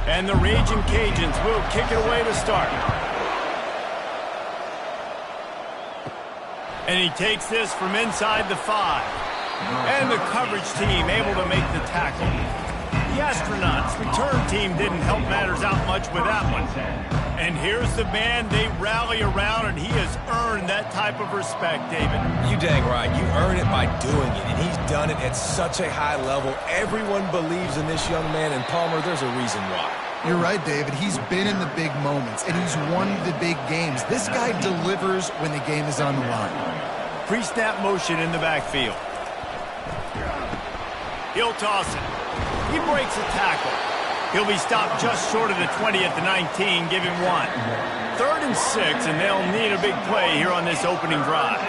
And the Raging Cajuns will kick it away to start. And he takes this from inside the 5. And the coverage team able to make the tackle. The Astronauts' return team didn't help matters out much with that one. And here's the man they rally around, and he has earned that type of respect, David. You dang right. You earn it by doing it, and he's done it at such a high level. Everyone believes in this young man, and Palmer, there's a reason why. You're right, David. He's been in the big moments, and he's won the big games. This guy delivers when the game is on the line. Pre-snap motion in the backfield. He'll toss it. He breaks a tackle. He'll be stopped just short of the 20 at the 19, give him 1. 3rd and 6, and they'll need a big play here on this opening drive.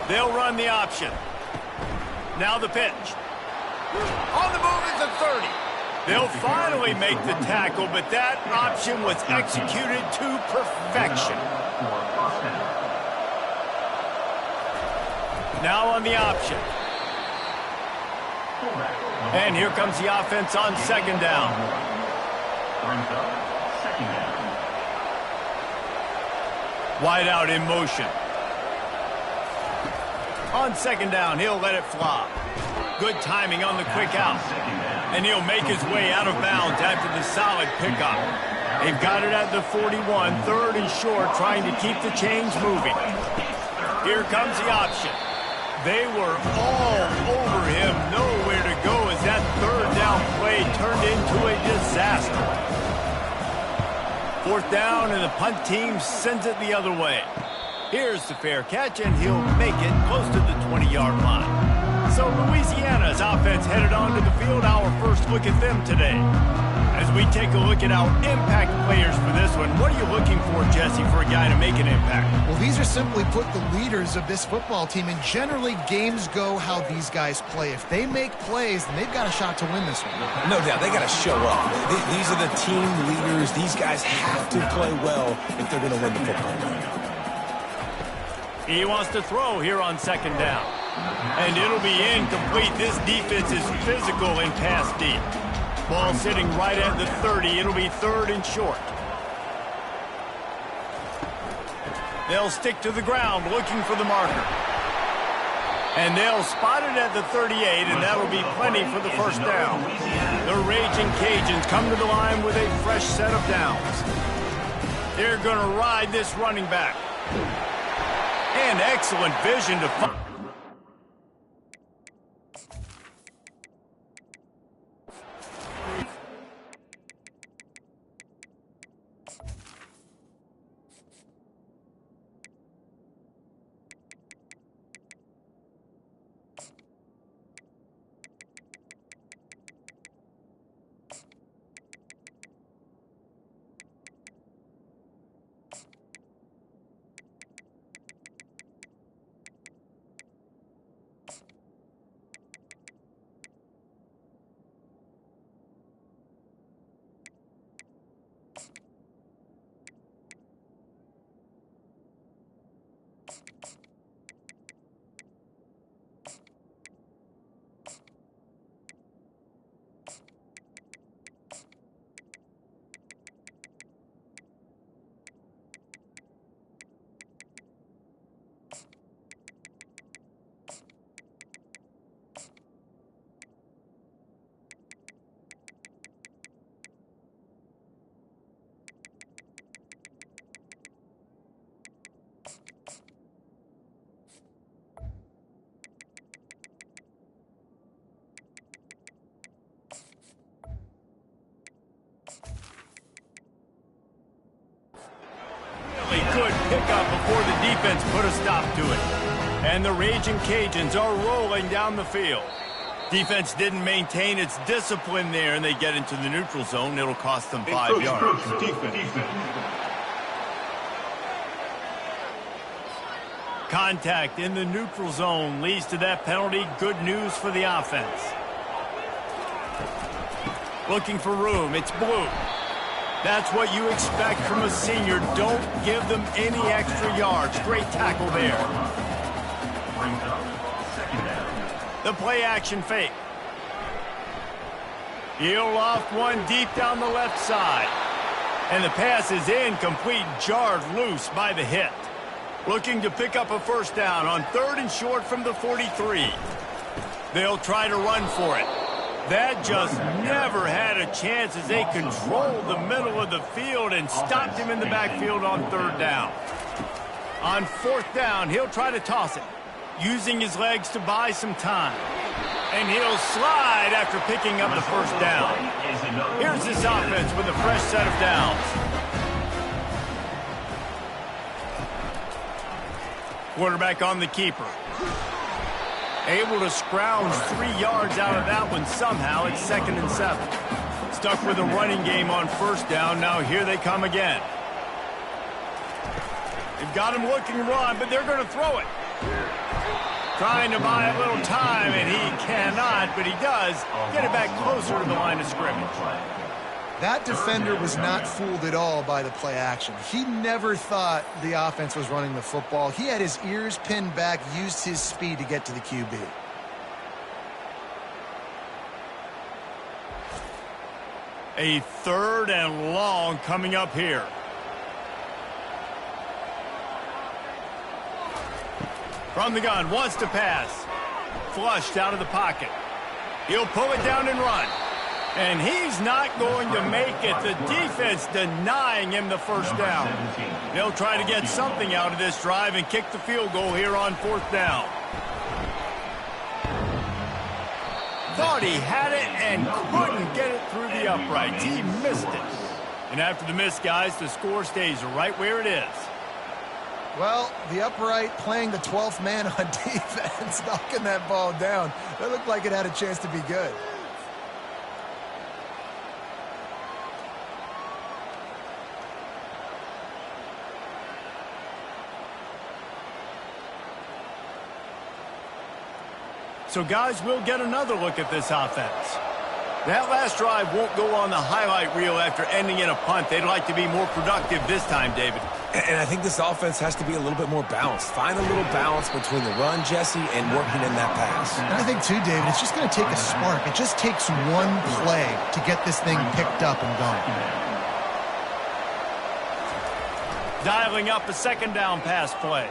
They'll run the option. Now the pitch. On the move is the 30. They'll finally make the tackle, but that option was executed to perfection. Now on the option. And here comes the offense on 2nd down. Wide out in motion. On 2nd down, he'll let it fly. Good timing on the quick out. And he'll make his way out of bounds after the solid pickup. They've got it at the 41, 3rd and short, trying to keep the chains moving. Here comes the option. They were all over him, nowhere to go as that 3rd down play turned into a disaster. 4th down, and the punt team sends it the other way. Here's the fair catch, and he'll make it close to the 20-yard line. So Louisiana's offense headed onto the field. Our first look at them today. As we take a look at our impact players for this one, what are you looking for, Jesse, for a guy to make an impact? Well, these are simply put the leaders of this football team, and generally games go how these guys play. If they make plays, then they've got a shot to win this one. No doubt, they got to show up. These are the team leaders. These guys have to play well if they're going to win the football game. He wants to throw here on 2nd down. And it'll be incomplete. This defense is physical and pass deep. Ball sitting right at the 30. It'll be 3rd and short. They'll stick to the ground looking for the marker. And they'll spot it at the 38, and that'll be plenty for the 1st down. The Raging Cajuns come to the line with a fresh set of downs. They're going to ride this running back. And excellent vision to find. Good pickup before the defense put a stop to it. And the Raging Cajuns are rolling down the field. Defense didn't maintain its discipline there, and they get into the neutral zone. It'll cost them 5 yards. Contact in the neutral zone leads to that penalty. Good news for the offense. Looking for room. It's Blue. That's what you expect from a senior. Don't give them any extra yards. Great tackle there. The play action fake. He'll loft one deep down the left side. And the pass is incomplete, jarred loose by the hit. Looking to pick up a first down on 3rd and short from the 43. They'll try to run for it. That just never had a chance as they controlled the middle of the field and stopped him in the backfield on 3rd down. On 4th down, he'll try to toss it, using his legs to buy some time. And he'll slide after picking up the first down. Here's this offense with a fresh set of downs. Quarterback on the keeper. Able to scrounge 3 yards out of that one somehow. It's 2nd and 7. Stuck with a running game on 1st down. Now here they come again. They've got him looking to run, but they're going to throw it. Trying to buy a little time, and he cannot, but he does get it back closer to the line of scrimmage. That defender was not fooled at all by the play action. He never thought the offense was running the football. He had his ears pinned back, used his speed to get to the QB. A 3rd and long coming up here. From the gun, wants to pass. Flushed out of the pocket. He'll pull it down and run. And he's not going to make it. The defense denying him the first down. They'll try to get something out of this drive and kick the field goal here on 4th down. Thought he had it and couldn't get it through the uprights. He missed it. And after the miss, guys, the score stays right where it is. Well, the upright playing the 12th man on defense, knocking that ball down. That looked like it had a chance to be good. So, guys, we'll get another look at this offense. That last drive won't go on the highlight reel after ending in a punt. They'd like to be more productive this time, David. And I think this offense has to be a little bit more balanced. Find a little balance between the run, Jesse, and working in that pass. And I think, too, David, it's just going to take a spark. It just takes one play to get this thing picked up and going. Dialing up a 2nd down pass play.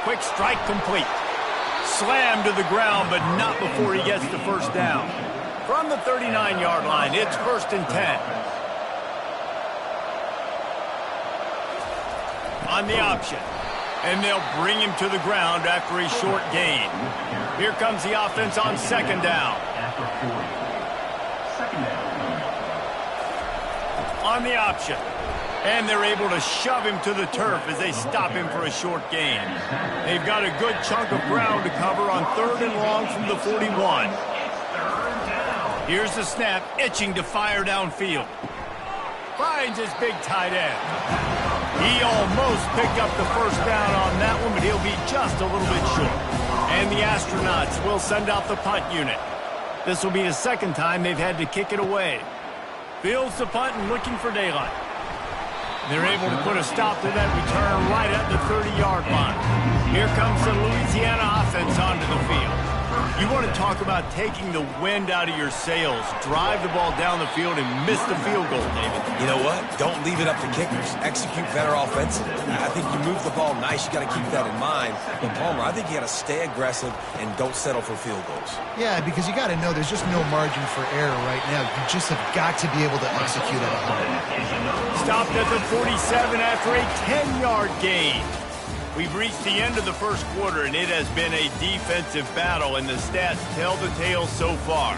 Quick strike complete. Slammed to the ground, but not before he gets the first down. From the 39-yard line, it's 1st and 10. On the option. And they'll bring him to the ground after a short gain. Here comes the offense on 2nd down. On the option. And they're able to shove him to the turf as they stop him for a short gain. They've got a good chunk of ground to cover on 3rd and long from the 41. Here's the snap, itching to fire downfield. Finds his big tight end. He almost picked up the first down on that one, but he'll be just a little bit short. And the Astronauts will send out the punt unit. This will be the 2nd time they've had to kick it away. Fields the punt and looking for daylight. They're able to put a stop to that return right at the 30-yard line. Here comes the Louisiana offense onto the field. You want to talk about taking the wind out of your sails. Drive the ball down the field and miss the field goal, David. You know what? Don't leave it up to kickers. Execute better offensively. I think you move the ball nice. You got to keep that in mind. But, Palmer, I think you got to stay aggressive and don't settle for field goals. Yeah, because you got to know there's just no margin for error right now. You just have got to be able to execute at 100. Stopped at the 47 after a 10-yard gain. We've reached the end of the first quarter, and it has been a defensive battle, and the stats tell the tale so far.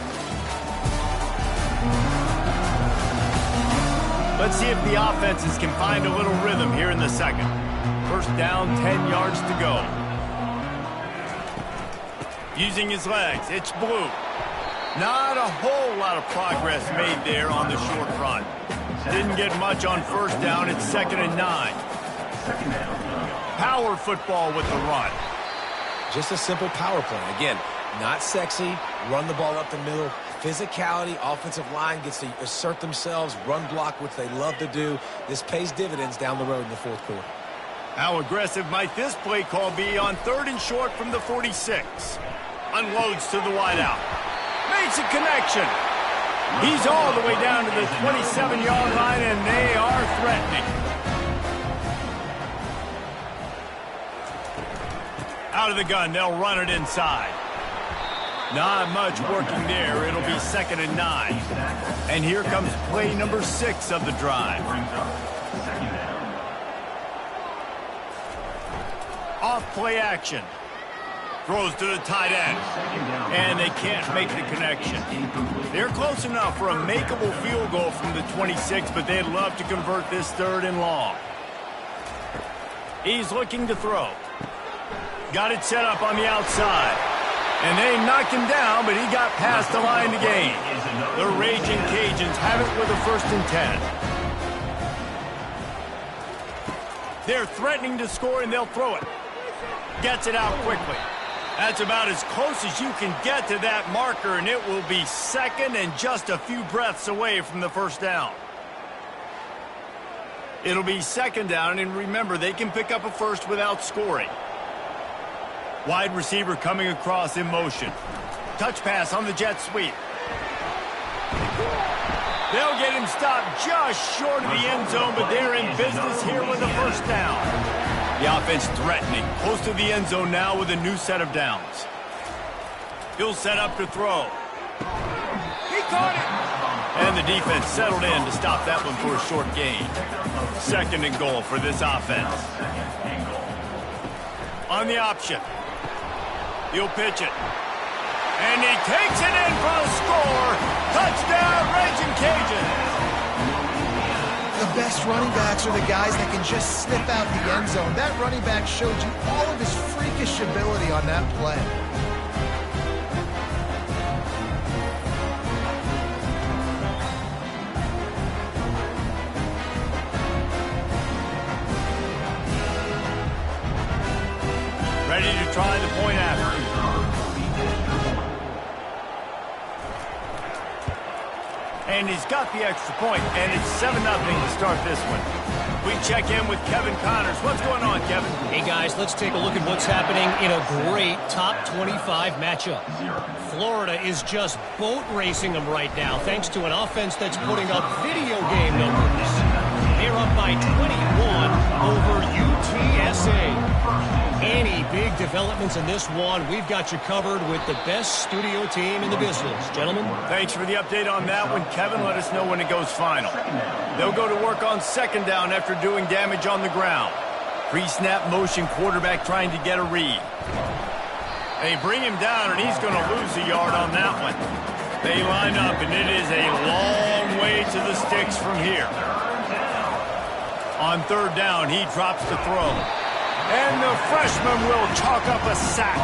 Let's see if the offenses can find a little rhythm here in the 2nd. First down, 10 yards to go. Using his legs, it's Blue. Not a whole lot of progress made there on the short run. Didn't get much on 1st down. It's 2nd and 9. Power football with the run. Just a simple power play. Again, not sexy. Run the ball up the middle. Physicality, offensive line gets to assert themselves, run block, which they love to do. This pays dividends down the road in the 4th quarter. How aggressive might this play call be on 3rd and short from the 46? Unloads to the wideout. Makes a connection. He's all the way down to the 27-yard line, and they are threatening. Out of the gun, they'll run it inside. Not much working there. It'll be 2nd and 9. And here comes play number 6 of the drive. Off play action. Throws to the tight end. And they can't make the connection. They're close enough for a makeable field goal from the 26, but they'd love to convert this 3rd and long. He's looking to throw. Got it set up on the outside. And they knocked him down, but he got past the line to gain. The Raging Cajuns have it with a 1st and 10. They're threatening to score, and they'll throw it. Gets it out quickly. That's about as close as you can get to that marker, and it will be 2nd and just a few breaths away from the 1st down. It'll be 2nd down, and remember, they can pick up a 1st without scoring. Wide receiver coming across in motion. Touch pass on the jet sweep. They'll get him stopped just short of the end zone, but they're in business here with a 1st down. The offense threatening, close to the end zone now with a new set of downs. He'll set up to throw. He caught it! And the defense settled in to stop that one for a short gain. 2nd and goal for this offense. On the option. He'll pitch it. And he takes it in for a score. Touchdown, Raging Cajuns. The best running backs are the guys that can just slip out the end zone. That running back showed you all of his freakish ability on that play. Ready to try the point after. And he's got the extra point, and it's 7-0 to start this one. We check in with Kevin Connors. What's going on, Kevin? Hey, guys, let's take a look at what's happening in a great top 25 matchup. Florida is just boat racing them right now, thanks to an offense that's putting up video game numbers. They're up by 21 over UTSA. Any big developments in this one, we've got you covered with the best studio team in the business. Gentlemen? Thanks for the update on that one, Kevin. Let us know when it goes final. They'll go to work on 2nd down after doing damage on the ground. Pre-snap motion, quarterback trying to get a read. They bring him down, and he's going to lose a yard on that one. They line up, and it is a long way to the sticks from here. On 3rd down, he drops to throw. And the freshman will chalk up a sack.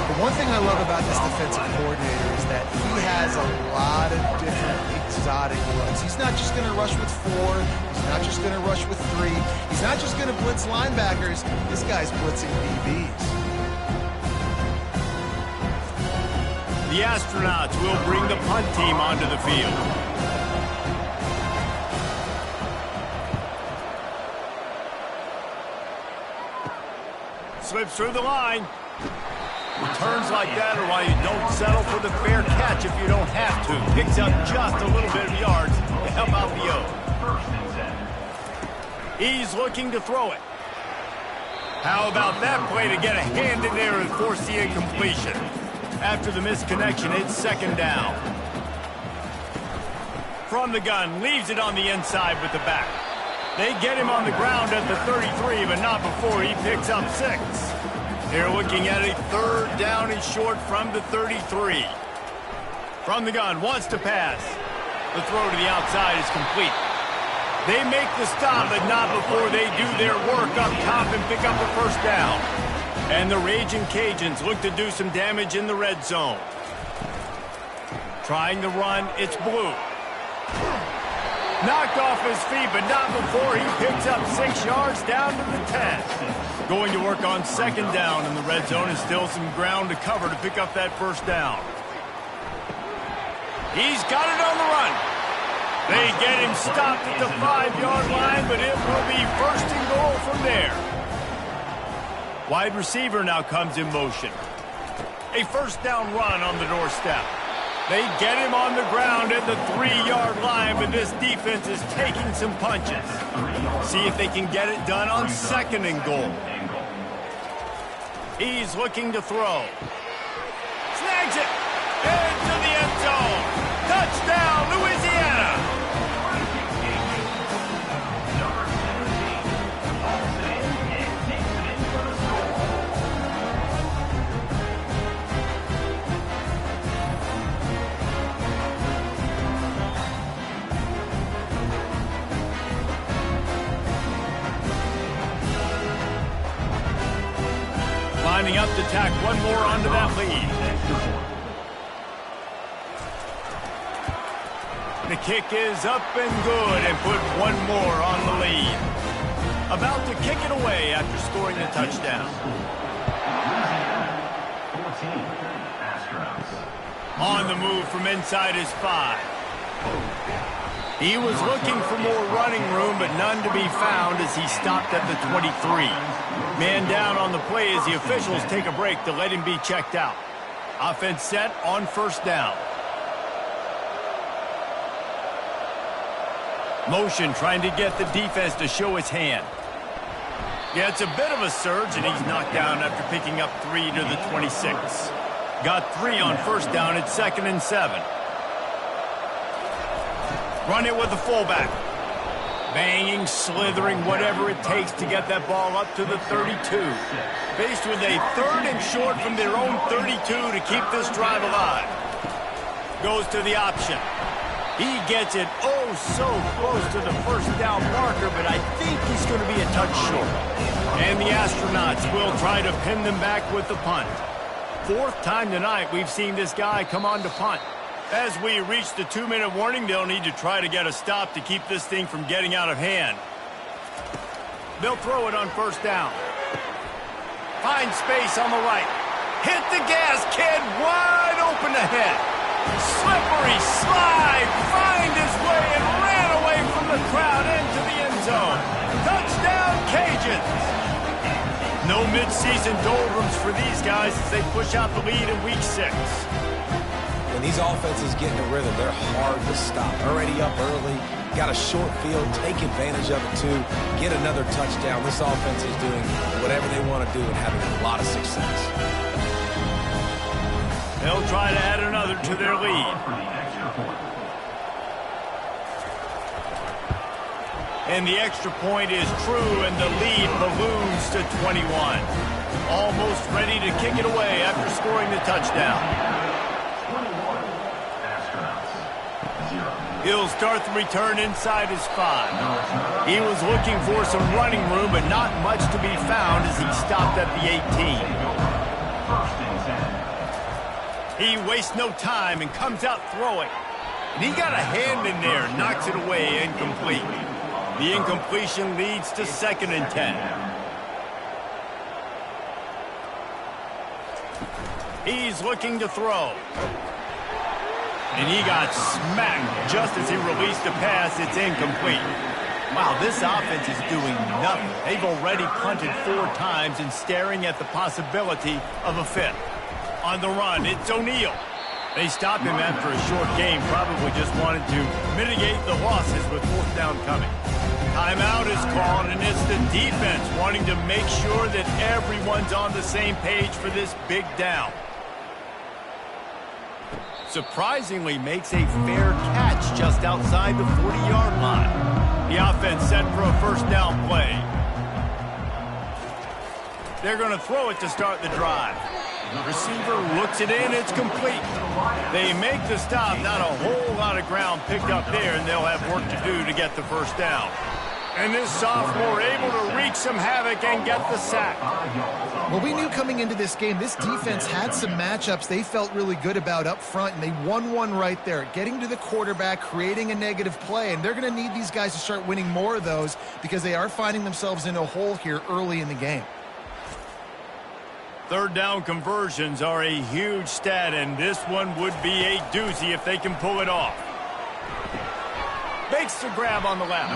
The one thing I love about this defensive coordinator is that he has a lot of different exotic looks. He's not just going to rush with 4. He's not just going to rush with 3. He's not just going to blitz linebackers. This guy's blitzing DBs. The Astronauts will bring the punt team onto the field. Slips through the line. Returns like that are why you don't settle for the fair catch if you don't have to. Picks up just a little bit of yards to help out the O. He's looking to throw it. How about that play to get a hand in there and force the incompletion? After the misconnection, it's 2nd down. From the gun, leaves it on the inside with the back. They get him on the ground at the 33, but not before he picks up 6. They're looking at a 3rd down and short from the 33. From the gun, wants to pass. The throw to the outside is complete. They make the stop, but not before they do their work up top and pick up the 1st down. And the Raging Cajuns look to do some damage in the red zone. Trying to run, it's Blue. Knocked off his feet, but not before he picks up 6 yards down to the 10. Going to work on 2nd down in the red zone, and still some ground to cover to pick up that 1st down. He's got it on the run. They get him stopped at the 5-yard line, but it will be 1st and goal from there. Wide receiver now comes in motion. A 1st down run on the doorstep. They get him on the ground at the 3-yard line, but this defense is taking some punches. See if they can get it done on 2nd and goal. He's looking to throw. Snags it into the end zone. Touchdown, Louisiana. Lining up to tack one more onto that lead. The kick is up and good and put one more on the lead. About to kick it away after scoring the touchdown. On the move from inside his 5. He was looking for more running room, but none to be found as he stopped at the 23. Man down on the play as the officials take a break to let him be checked out. Offense set on 1st down. Motion trying to get the defense to show his hand. Yeah, it's a bit of a surge, and he's knocked down after picking up 3 to the 26. Got 3 on 1st down at 2nd and 7. Run it with the fullback. Banging, slithering, whatever it takes to get that ball up to the 32. Faced with a 3rd and short from their own 32 to keep this drive alive. Goes to the option. He gets it oh so close to the 1st down marker, but I think he's going to be a touch short. And the Astronauts will try to pin them back with the punt. 4th time tonight we've seen this guy come on to punt. As we reach the 2-minute warning, they'll need to try to get a stop to keep this thing from getting out of hand. They'll throw it on 1st down. Find space on the right. Hit the gas, kid. Wide open ahead. Slippery slide. Find his way and ran away from the crowd into the end zone. Touchdown, Cajuns. No midseason doldrums for these guys as they push out the lead in Week 6. When these offenses get in a rhythm, they're hard to stop. Already up early, got a short field, take advantage of it too, get another touchdown. This offense is doing whatever they want to do and having a lot of success. They'll try to add another to their lead. And the extra point is true, and the lead balloons to 21. Almost ready to kick it away after scoring the touchdown. He'll start the return inside his 5. He was looking for some running room, but not much to be found as he stopped at the 18. He wastes no time and comes out throwing. And he got a hand in there, knocks it away, incomplete. The incompletion leads to 2nd and 10. He's looking to throw. And he got smacked just as he released the pass. It's incomplete. Wow, this offense is doing nothing. They've already punted 4 times and staring at the possibility of a 5th. On the run, it's O'Neal. They stopped him after a short game, probably just wanted to mitigate the losses with 4th down coming. Timeout is called, and it's the defense wanting to make sure that everyone's on the same page for this big down. Surprisingly makes a fair catch just outside the 40-yard line. The offense set for a 1st down play. They're going to throw it to start the drive. Receiver looks it in, it's complete. They make the stop, not a whole lot of ground picked up there, and they'll have work to do to get the 1st down. And this sophomore able to wreak some havoc and get the sack. Well, we knew coming into this game, this defense had some matchups they felt really good about up front, and they won one right there, getting to the quarterback, creating a negative play, and they're going to need these guys to start winning more of those because they are finding themselves in a hole here early in the game. 3rd down conversions are a huge stat, and this one would be a doozy if they can pull it off. Makes the grab on the left.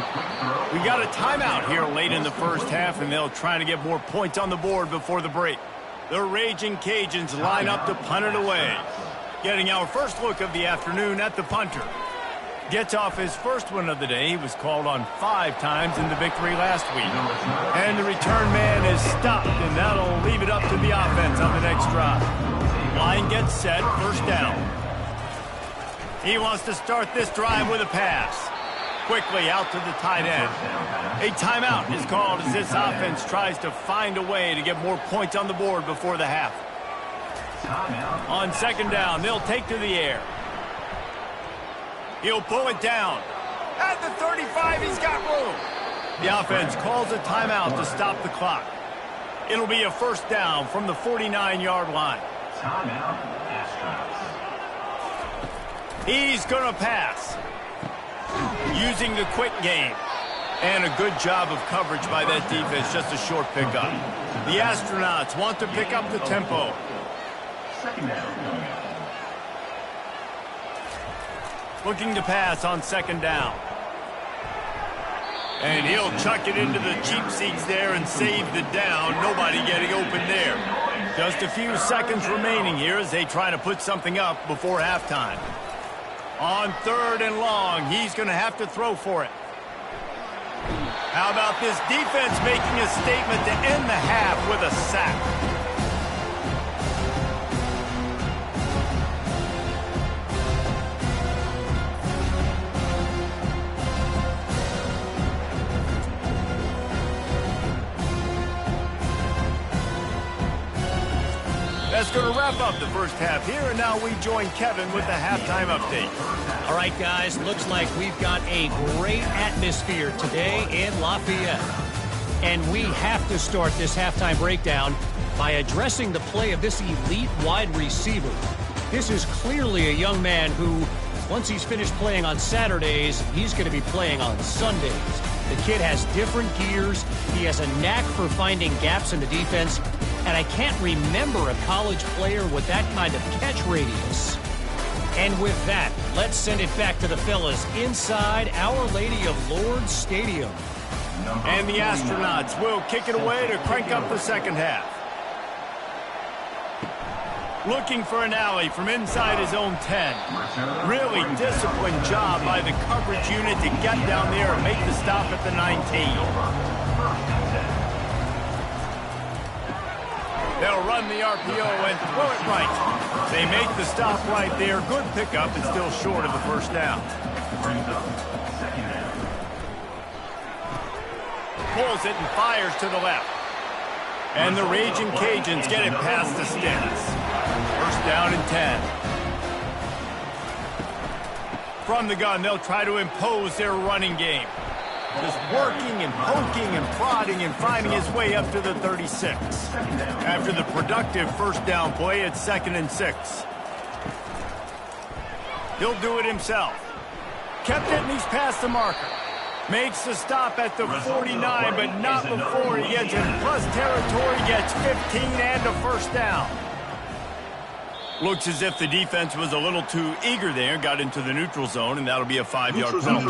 We got a timeout here late in the 1st half, and they'll try to get more points on the board before the break. The Raging Cajuns line up to punt it away. Getting our first look of the afternoon at the punter. Gets off his first one of the day. He was called on 5 times in the victory last week. And the return man is stopped, and that'll leave it up to the offense on the next drive. Line gets set, first down. He wants to start this drive with a pass. Quickly out to the tight end. A timeout is called as this offense tries to find a way to get more points on the board before the half. On second down, they'll take to the air. He'll pull it down. At the 35, he's got room. The offense calls a timeout to stop the clock. It'll be a first down from the 49-yard line. Timeout, Astros. He's going to pass. Using the quick game. And a good job of coverage by that defense, just a short pickup. The Astronauts want to pick up the tempo. Second down. Looking to pass on second down. And he'll chuck it into the cheap seats there and save the down. Nobody getting open there. Just a few seconds remaining here as they try to put something up before halftime. On third and long, he's going to have to throw for it. How about this defense making a statement to end the half with a sack? That's going to wrap up the first half here, and now we join Kevin with the halftime update. All right, guys, looks like we've got a great atmosphere today in Lafayette. And we have to start this halftime breakdown by addressing the play of this elite wide receiver. This is clearly a young man who, once he's finished playing on Saturdays, he's going to be playing on Sundays. The kid has different gears. He has a knack for finding gaps in the defense. And I can't remember a college player with that kind of catch radius. And with that, let's send it back to the fellas inside Our Lady of Lourdes Stadium. And the Astronauts will kick it away to crank up the second half. Looking for an alley from inside his own 10. Really disciplined job by the coverage unit to get down there and make the stop at the 19. They'll run the RPO and throw it right. They make the stop right there. Good pickup and still short of the first down. Pulls it and fires to the left. And the Raging Cajuns get it past the sticks. First down and 10. From the gun, they'll try to impose their running game. Just working and poking and prodding and finding his way up to the 36. After the productive first down play, it's 2nd and 6. He'll do it himself. Kept it and he's past the marker. Makes the stop at the 49, but not before he gets in plus territory, gets 15 and a first down. Looks as if the defense was a little too eager there, got into the neutral zone, and that'll be a 5-yard penalty.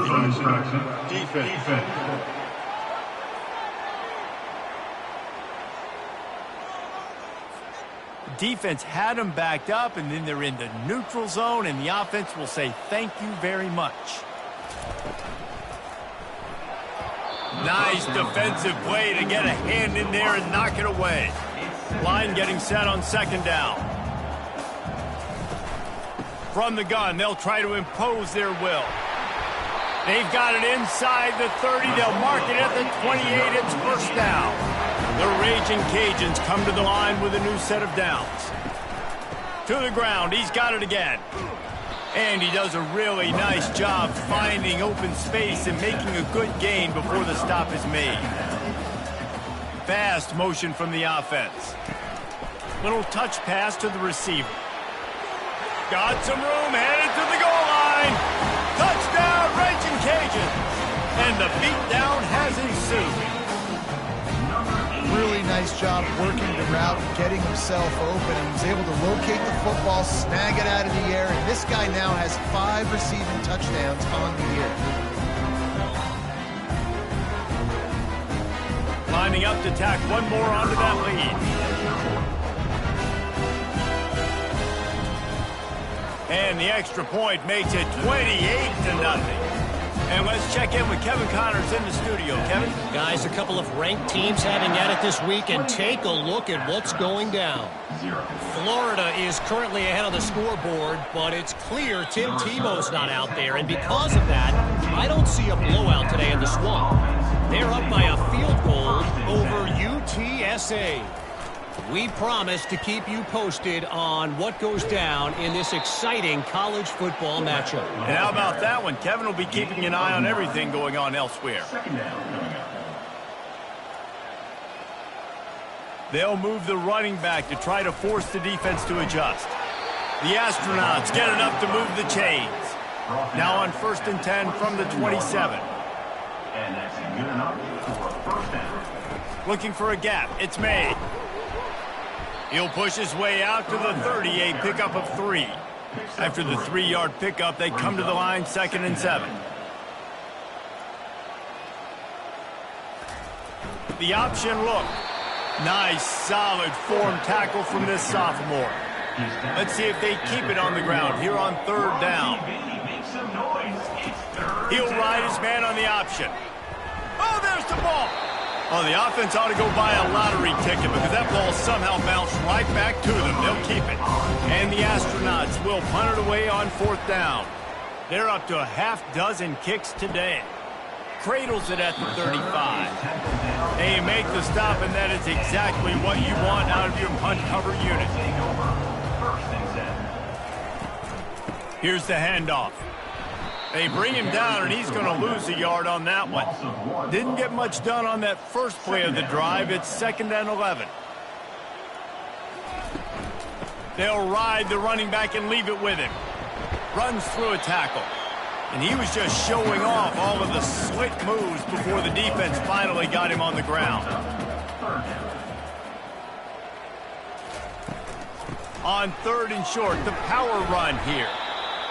Defense. Defense had them backed up, and then they're in the neutral zone, and the offense will say thank you very much. Nice defensive play to get a hand in there and knock it away. Line getting set on second down. From the gun, they'll try to impose their will. They've got it inside the 30. They'll mark it at the 28. It's first down. The Raging Cajuns come to the line with a new set of downs. To the ground. He's got it again. And he does a really nice job finding open space and making a good gain before the stop is made. Fast motion from the offense. Little touch pass to the receiver. Got some room, headed to the goal line. Touchdown, Raging Cajuns. And the beatdown has ensued. Really nice job working the route, getting himself open, and he's able to locate the football, snag it out of the air, and this guy now has 5 receiving touchdowns on the year. Lining up to tack one more onto that lead. And the extra point makes it 28-0. And let's check in with Kevin Connors in the studio. Kevin? Guys, a couple of ranked teams having at it this week, and take a look at what's going down. Florida is currently ahead on the scoreboard, but it's clear Tim Tebow's not out there, and because of that, I don't see a blowout today in the Swamp. They're up by a field goal over UTSA. We promise to keep you posted on what goes down in this exciting college football matchup. And how about that one? Kevin will be keeping an eye on everything going on elsewhere. They'll move the running back to try to force the defense to adjust. The Astronauts get it up to move the chains. Now on 1st and 10 from the 27. And that's good enough for a first down. Looking for a gap. It's made. He'll push his way out to the 30, a pickup of 3. After the 3-yard pickup, they come to the line 2nd and 7. The option look. Nice, solid form tackle from this sophomore. Let's see if they keep it on the ground here on 3rd down. He'll ride his man on the option. Oh, there's the ball. Oh, the offense ought to go buy a lottery ticket because that ball somehow bounced right back to them. They'll keep it. And the Astronauts will punt it away on 4th down. They're up to a half-dozen kicks today. Cradles it at the 35. They make the stop, and that is exactly what you want out of your punt cover unit. Here's the handoff. They bring him down, and he's going to lose a yard on that one. Didn't get much done on that first play of the drive. It's 2nd and 11. They'll ride the running back and leave it with him. Runs through a tackle. And he was just showing off all of the slick moves before the defense finally got him on the ground. On 3rd and short, the power run here.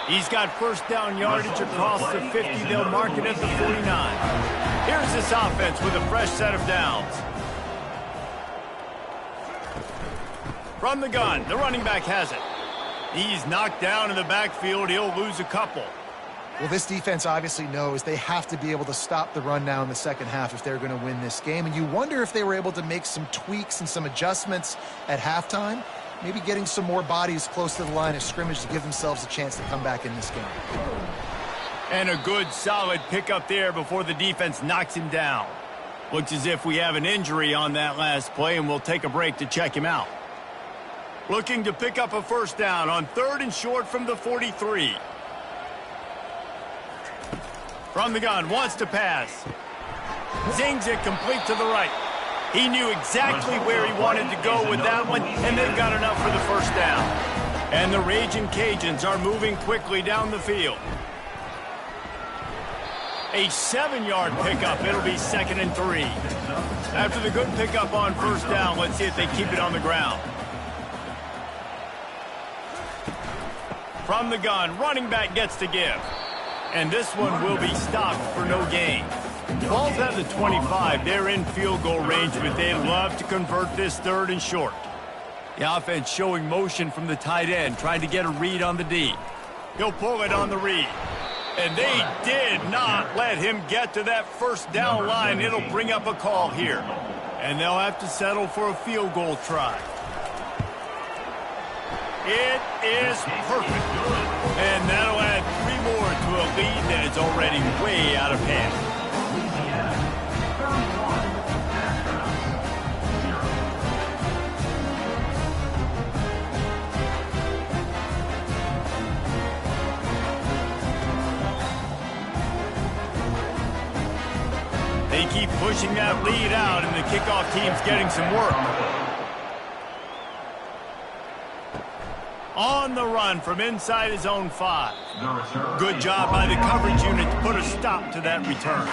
He's got first down yardage across the 50. They'll mark it at the 49. Here's this offense with a fresh set of downs. From the gun, the running back has it. He's knocked down in the backfield. He'll lose a couple. Well, this defense obviously knows they have to be able to stop the run now in the second half if they're going to win this game. And you wonder if they were able to make some tweaks and some adjustments at halftime. Maybe getting some more bodies close to the line of scrimmage to give themselves a chance to come back in this game. And a good, solid pickup there before the defense knocks him down. Looks as if we have an injury on that last play, and we'll take a break to check him out. Looking to pick up a first down on 3rd and short from the 43. From the gun, wants to pass. Zings it complete to the right. He knew exactly where he wanted to go with that one, and they've got enough for the first down. And the Raging Cajuns are moving quickly down the field. A 7-yard pickup. It'll be 2nd and 3. After the good pickup on first down, let's see if they keep it on the ground. From the gun, running back gets to give. And this one will be stopped for no gain. Ball's at the 25. They're in field goal range, but they'd love to convert this 3rd and short. The offense showing motion from the tight end, trying to get a read on the D. He'll pull it on the read. And they did not let him get to that first down line. It'll bring up a call here. And they'll have to settle for a field goal try. It is perfect. And that'll add 3 more to a lead that is already way out of hand. They keep pushing that lead out, and the kickoff team's getting some work. On the run from inside his own 5. Good job by the coverage unit to put a stop to that return.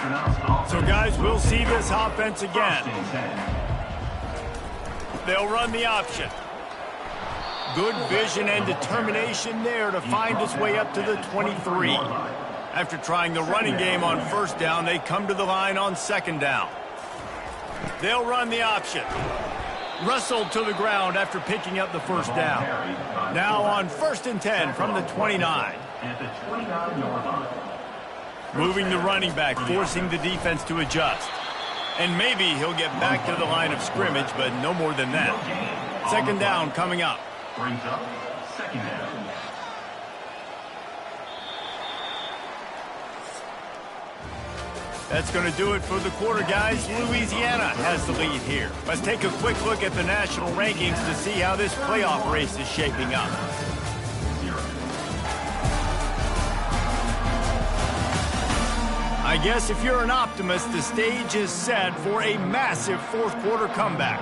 So, guys, we'll see this offense again. They'll run the option. Good vision and determination there to find his way up to the 23. After trying the running game on first down, they come to the line on 2nd down. They'll run the option. Wrestled to the ground after picking up the first down. Now on 1st and 10 from the 29. At the 29-yard line. Moving the running back, forcing the defense to adjust. And maybe he'll get back to the line of scrimmage, but no more than that. 2nd down coming up. Brings up 2nd down. That's going to do it for the quarter, guys. Louisiana has the lead here. Let's take a quick look at the national rankings to see how this playoff race is shaping up. I guess if you're an optimist, the stage is set for a massive 4th quarter comeback.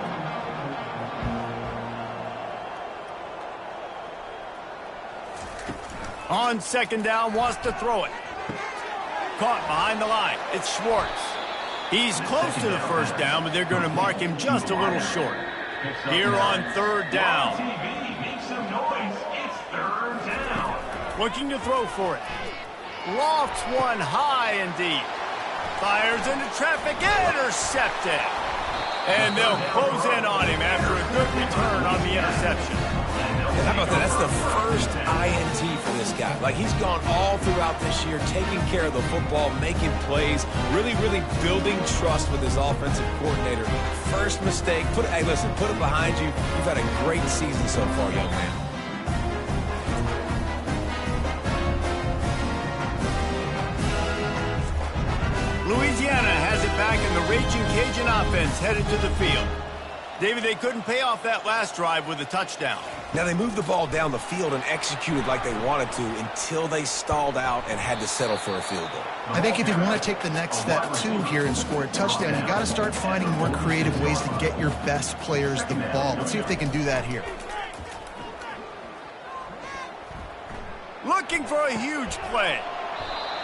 On 2nd down, wants to throw it. Caught behind the line. It's Schwartz. He's close to the 1st down, but they're going to mark him just a little short. Here on 3rd down. Make some noise. It's 3rd down. Looking to throw for it. Lofts one high and deep. Fires into traffic. Intercepted. And they'll close in on him after a good return on the interception. How about that? That's the first INT for this guy. Like, he's gone all throughout this year, taking care of the football, making plays, really building trust with his offensive coordinator. First mistake. Hey, listen, put it behind you. You've had a great season so far, young man. Louisiana has it back, and the Raging Cajun offense headed to the field. David, they couldn't pay off that last drive with a touchdown. Now, they moved the ball down the field and executed like they wanted to until they stalled out and had to settle for a field goal. I think if you want to take the next step, too, here and score a touchdown, you got to start finding more creative ways to get your best players the ball. Let's see if they can do that here. Looking for a huge play.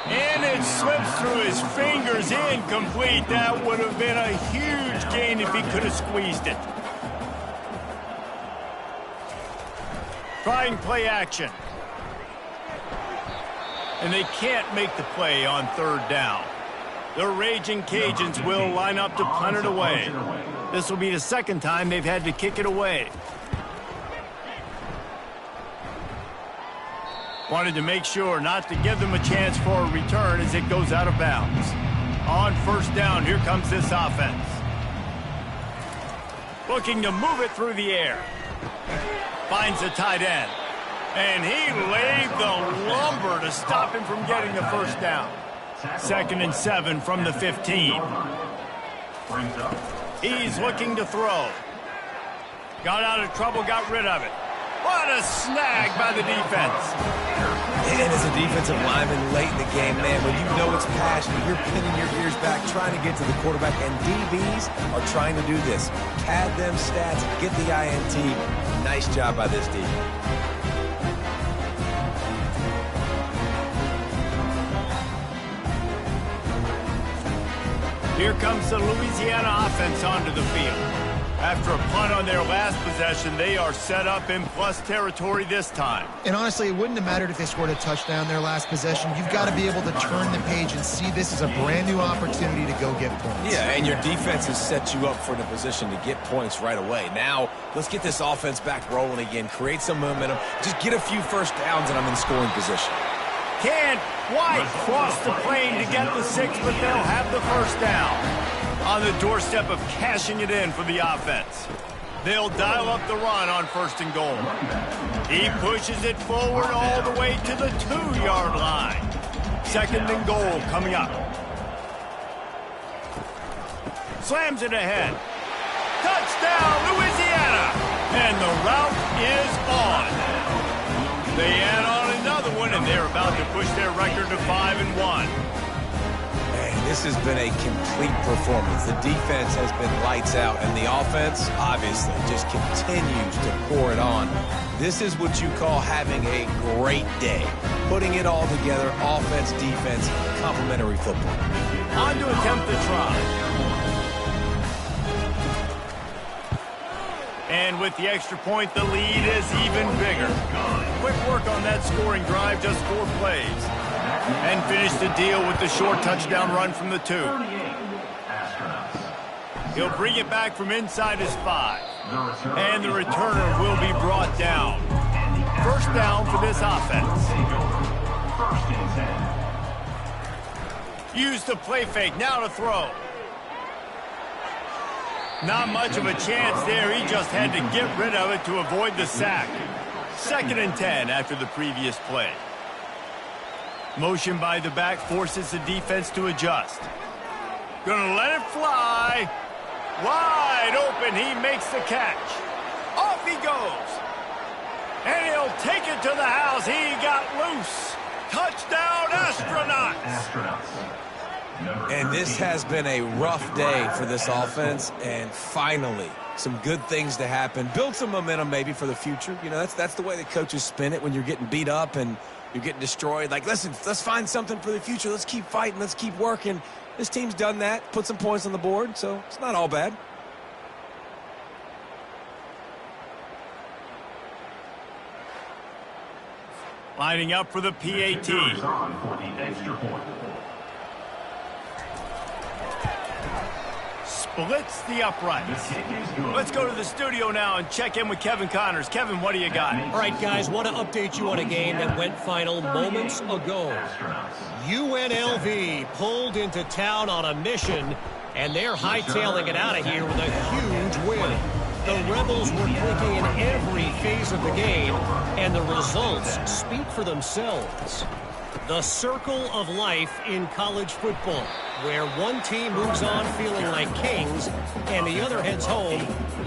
And it slips through his fingers, incomplete. That would have been a huge gain if he could have squeezed it. Trying play action. And they can't make the play on 3rd down. The Raging Cajuns will line up to punt it away. This will be the 2nd time they've had to kick it away. Wanted to make sure not to give them a chance for a return as it goes out of bounds. On 1st down, here comes this offense. Looking to move it through the air. Finds the tight end. And he laid the lumber to stop him from getting the 1st down. 2nd and 7 from the 15. He's looking to throw. Got out of trouble, got rid of it. What a snag by the defense. And as a defensive lineman late in the game, man, when you know it's passionate, you're pinning your ears back, trying to get to the quarterback, and DBs are trying to do this. Pad them stats, get the INT. Nice job by this D. Here comes the Louisiana offense onto the field. After a punt on their last possession, they are set up in plus territory this time. And honestly, it wouldn't have mattered if they scored a touchdown their last possession. You've got to be able to turn the page and see this as a brand new opportunity to go get points. Yeah, and your defense has set you up for the position to get points right away. Now, let's get this offense back rolling again, create some momentum, just get a few 1st downs, and I'm in scoring position. Can't quite cross the plane to get the 6, but they'll have the 1st down. On the doorstep of cashing it in for the offense. They'll dial up the run on 1st and goal. He pushes it forward all the way to the 2-yard line. 2nd and goal coming up. Slams it ahead. Touchdown, Louisiana! And the route is on. They add on another one, and they're about to push their record to 5-1. This has been a complete performance. The defense has been lights out, and the offense, obviously, just continues to pour it on. This is what you call having a great day. Putting it all together, offense, defense, complementary football. On to attempt the try. And with the extra point, the lead is even bigger. Quick work on that scoring drive, just 4 plays. And finish the deal with the short touchdown run from the 2. He'll bring it back from inside his 5. And the returner will be brought down. First down for this offense. First and 10. Use the play fake. Now to throw. Not much of a chance there. He just had to get rid of it to avoid the sack. Second and 10 after the previous play. Motion by the back forces the defense to adjust. Gonna let it fly. Wide open. He makes the catch. Off he goes. And he'll take it to the house. He got loose. Touchdown, Astronauts. And this has been a rough day for this offense, and finally some good things to happen. Build some momentum maybe for the future. You know, that's the way the coaches spin it when you're getting beat up and you're getting destroyed. Like, listen, let's find something for the future. Let's keep fighting. Let's keep working. This team's done that, put some points on the board, so it's not all bad. Lining up for the PAT. On for the extra point. Splits the uprights. Let's go to the studio now and check in with Kevin Connors. Kevin, what do you got? All right, guys, want to update you on a game that went final moments ago. UNLV pulled into town on a mission, and they're hightailing it out of here with a huge win. The Rebels were clicking in every phase of the game, and the results speak for themselves. The circle of life in college football, where one team moves on feeling like kings, and the other heads home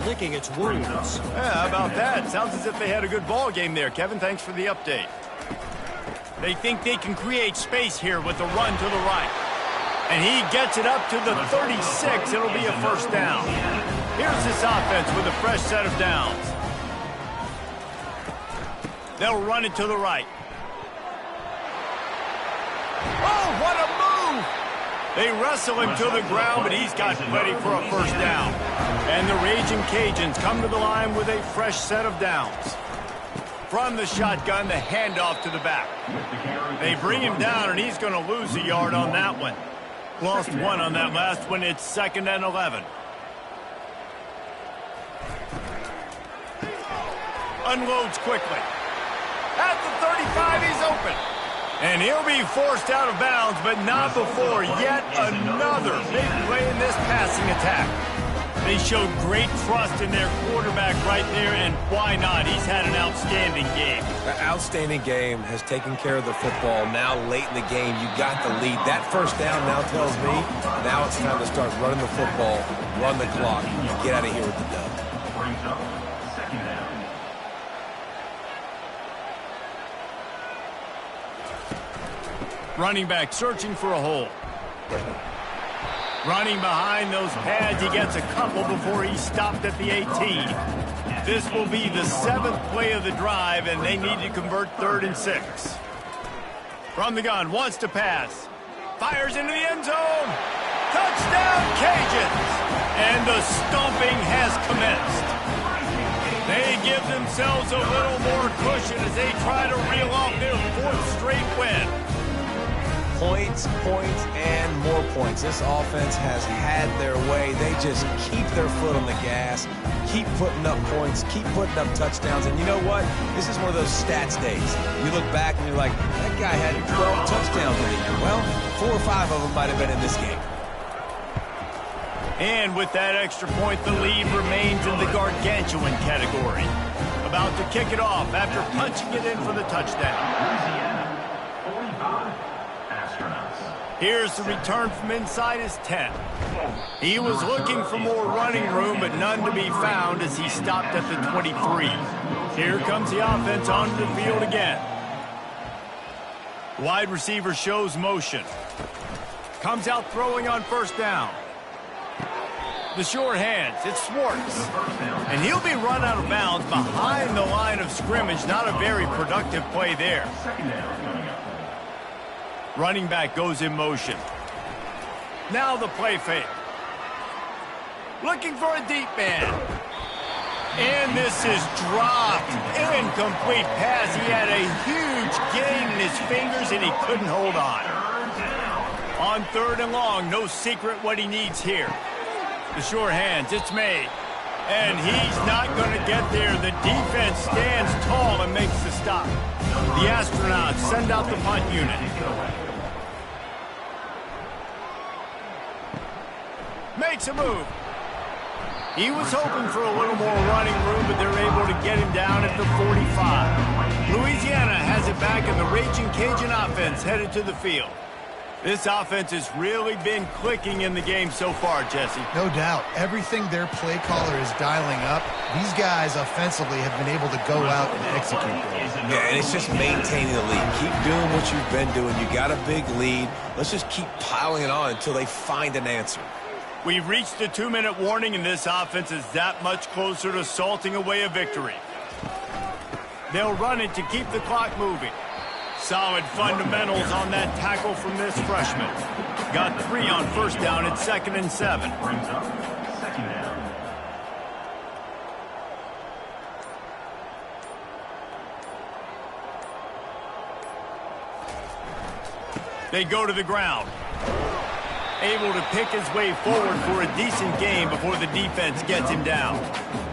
licking its wounds. Yeah, how about that? Sounds as if they had a good ball game there. Kevin, thanks for the update. They think they can create space here with the run to the right. And he gets it up to the 36. It'll be a first down. Here's this offense with a fresh set of downs. They'll run it to the right. Oh, what a move! They wrestle him to the ground, but he's got plenty for a first down. And the Raging Cajuns come to the line with a fresh set of downs. From the shotgun, the handoff to the back. They bring him down, and he's going to lose a yard on that one. Lost one on that last one. It's 2nd and 11. Unloads quickly. At the 35, he's open. And he'll be forced out of bounds, but not before yet another big play in this passing attack. They showed great trust in their quarterback right there, and why not? He's had an outstanding game. The outstanding game has taken care of the football. Now late in the game, you got the lead. That first down now tells me now it's time to start running the football, run the clock, get out of here with the dub. Brings up second down. Running back searching for a hole. Running behind those pads, he gets a couple before he stopped at the 18. This will be the 7th play of the drive, and they need to convert 3rd and 6. From the gun, wants to pass. Fires into the end zone. Touchdown, Cajuns! And the stomping has commenced. They give themselves a little more cushion as they try to reel off their 4th straight win. Points, points, and more points. This offense has had their way. They just keep their foot on the gas, keep putting up points, keep putting up touchdowns. And you know what? This is one of those stats days. You look back and you're like, that guy had 12 touchdowns in a year. Well, 4 or 5 of them might have been in this game. And with that extra point, the lead remains in the gargantuan category. About to kick it off after punching it in for the touchdown. Louisiana, 45. Astronauts. Here's the return from inside his 10. He was looking for more running room, but none to be found as he stopped at the 23. Here comes the offense onto the field again. Wide receiver shows motion. Comes out throwing on first down. The short hands, it's Swartz. And he'll be run out of bounds behind the line of scrimmage. Not a very productive play there. Second down coming up. Running back goes in motion. Now the play fake. Looking for a deep man. And this is dropped. Incomplete pass. He had a huge gain in his fingers and he couldn't hold on. On 3rd and long, no secret what he needs here. The short hands, it's made. And he's not going to get there. The defense stands tall and makes the stop. The Astronauts send out the punt unit. Makes a move. He was hoping for a little more running room, but they're able to get him down at the 45. Louisiana has it back, and the Raging Cajun offense headed to the field. This offense has really been clicking in the game so far, Jesse. No doubt. Everything their play caller is dialing up, these guys offensively have been able to go out and execute them. Yeah, and it's just maintaining the lead. Keep doing what you've been doing. You got a big lead. Let's just keep piling it on until they find an answer. We've reached a 2-minute warning, and this offense is that much closer to salting away a victory. They'll run it to keep the clock moving. Solid fundamentals on that tackle from this freshman. Got 3 on first down at 2nd and 7. Brings up second down. They go to the ground. Able to pick his way forward for a decent game before the defense gets him down.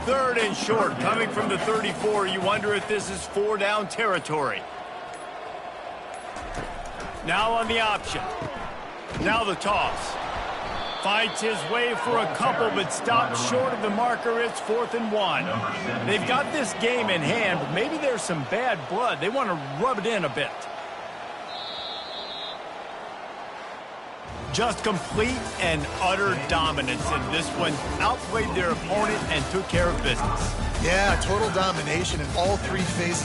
3rd and short, coming from the 34. You wonder if this is 4-down territory. Now on the option. Now the toss. Fights his way for a couple, but stops short of the marker. It's 4th and 1. They've got this game in hand, but maybe there's some bad blood. They want to rub it in a bit. Just complete and utter dominance in this one. Outplayed their opponent and took care of business. Yeah, total domination in all 3 phases